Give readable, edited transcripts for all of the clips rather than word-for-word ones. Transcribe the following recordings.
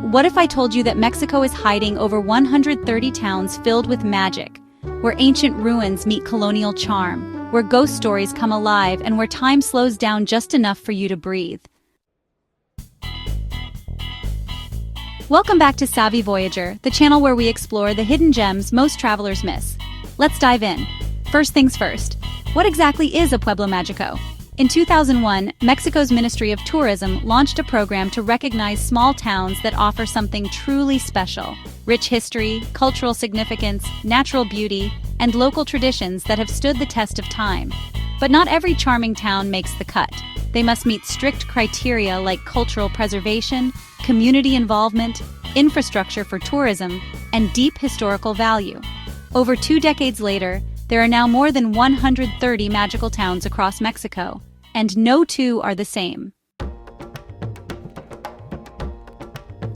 what if I told you that Mexico is hiding over 130 towns filled with magic, where ancient ruins meet colonial charm, where ghost stories come alive, and where time slows down just enough for you to breathe? Welcome back to Savvy Voyager, the channel where we explore the hidden gems most travelers miss. Let's dive in. First things first, what exactly is a Pueblo Mágico? In 2001, Mexico's Ministry of Tourism launched a program to recognize small towns that offer something truly special: rich history, cultural significance, natural beauty, and local traditions that have stood the test of time. But not every charming town makes the cut. They must meet strict criteria like cultural preservation, community involvement, infrastructure for tourism, and deep historical value. Over 2 decades later, there are now more than 130 magical towns across Mexico, and no two are the same.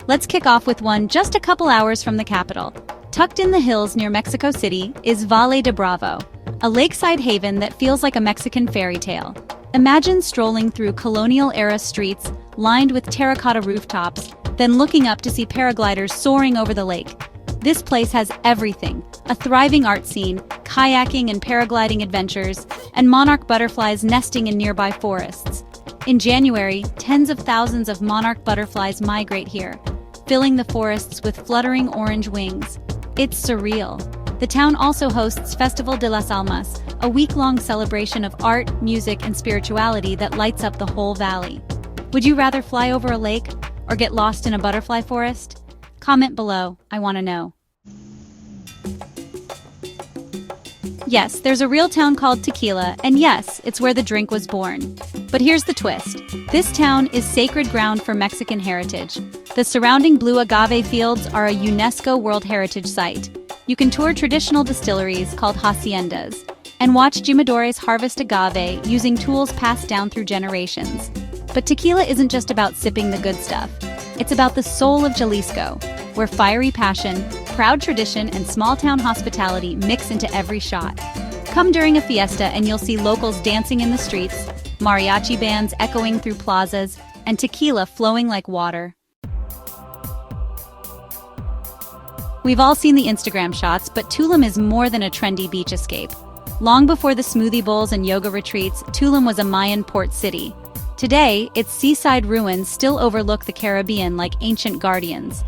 Let's kick off with one just a couple hours from the capital. Tucked in the hills near Mexico City is Valle de Bravo, a lakeside haven that feels like a Mexican fairy tale. Imagine strolling through colonial-era streets lined with terracotta rooftops, then looking up to see paragliders soaring over the lake. This place has everything: a thriving art scene, kayaking and paragliding adventures, and monarch butterflies nesting in nearby forests. In January, tens of thousands of monarch butterflies migrate here, filling the forests with fluttering orange wings. It's surreal. The town also hosts Festival de las Almas, a week-long celebration of art, music, and spirituality that lights up the whole valley. Would you rather fly over a lake or get lost in a butterfly forest? Comment below, I want to know. Yes, there's a real town called Tequila, and yes, it's where the drink was born. But here's the twist. This town is sacred ground for Mexican heritage. The surrounding blue agave fields are a UNESCO World Heritage Site. You can tour traditional distilleries called haciendas, and watch Jimadores harvest agave using tools passed down through generations. But tequila isn't just about sipping the good stuff. It's about the soul of Jalisco, where fiery passion, proud tradition, and small-town hospitality mix into every shot. Come during a fiesta and you'll see locals dancing in the streets, mariachi bands echoing through plazas, and tequila flowing like water. We've all seen the Instagram shots, but Tulum is more than a trendy beach escape. Long before the smoothie bowls and yoga retreats, Tulum was a Mayan port city. Today, its seaside ruins still overlook the Caribbean like ancient guardians.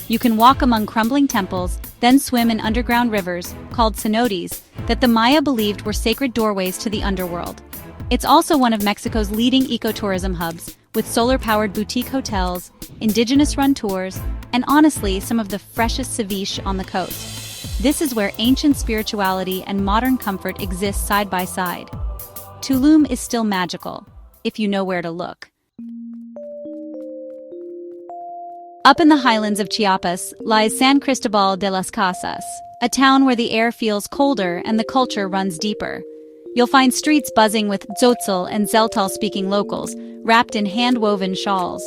You can walk among crumbling temples, then swim in underground rivers, called cenotes, that the Maya believed were sacred doorways to the underworld. It's also one of Mexico's leading ecotourism hubs, with solar-powered boutique hotels, indigenous-run tours, and honestly, some of the freshest ceviche on the coast. This is where ancient spirituality and modern comfort exist side by side. Tulum is still magical, if you know where to look. Up in the highlands of Chiapas lies San Cristobal de las Casas, a town where the air feels colder and the culture runs deeper. You'll find streets buzzing with tzotzil and Zeltal-speaking locals, wrapped in hand-woven shawls.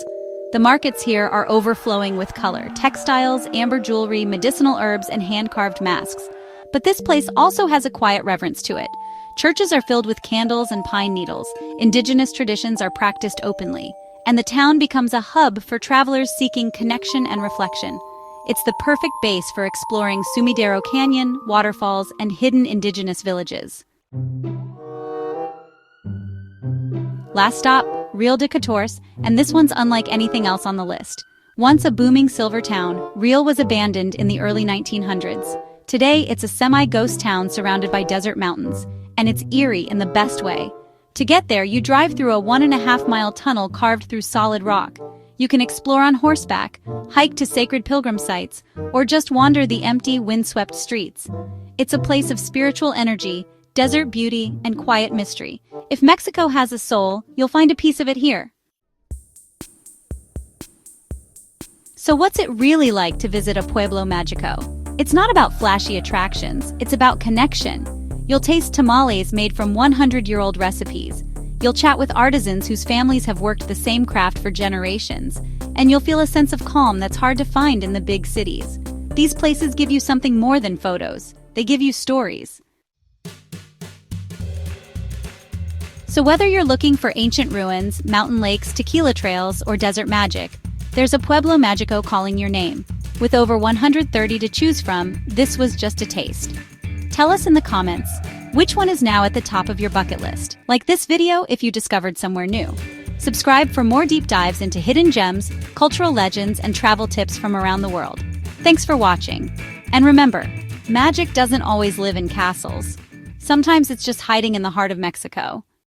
The markets here are overflowing with color: textiles, amber jewelry, medicinal herbs, and hand-carved masks. But this place also has a quiet reverence to it. Churches are filled with candles and pine needles, indigenous traditions are practiced openly, and the town becomes a hub for travelers seeking connection and reflection. It's the perfect base for exploring Sumidero Canyon, waterfalls, and hidden indigenous villages. Last stop, Real de Catorce, and this one's unlike anything else on the list. Once a booming silver town, Real was abandoned in the early 1900s. Today, it's a semi-ghost town surrounded by desert mountains, and it's eerie in the best way. To get there, you drive through a 1.5-mile tunnel carved through solid rock. You can explore on horseback, hike to sacred pilgrim sites, or just wander the empty, windswept streets. It's a place of spiritual energy, desert beauty, and quiet mystery. If Mexico has a soul, you'll find a piece of it here. So what's it really like to visit a Pueblo Mágico? It's not about flashy attractions, it's about connection. You'll taste tamales made from 100-year-old recipes. You'll chat with artisans whose families have worked the same craft for generations. And you'll feel a sense of calm that's hard to find in the big cities. These places give you something more than photos. They give you stories. So whether you're looking for ancient ruins, mountain lakes, tequila trails, or desert magic, There's a Pueblo Mágico calling your name. With over 130 to choose from, this was just a taste. Tell us in the comments, which one is now at the top of your bucket list? Like this video if you discovered somewhere new. Subscribe for more deep dives into hidden gems, cultural legends, and travel tips from around the world. Thanks for watching. And remember, magic doesn't always live in castles. Sometimes it's just hiding in the heart of Mexico.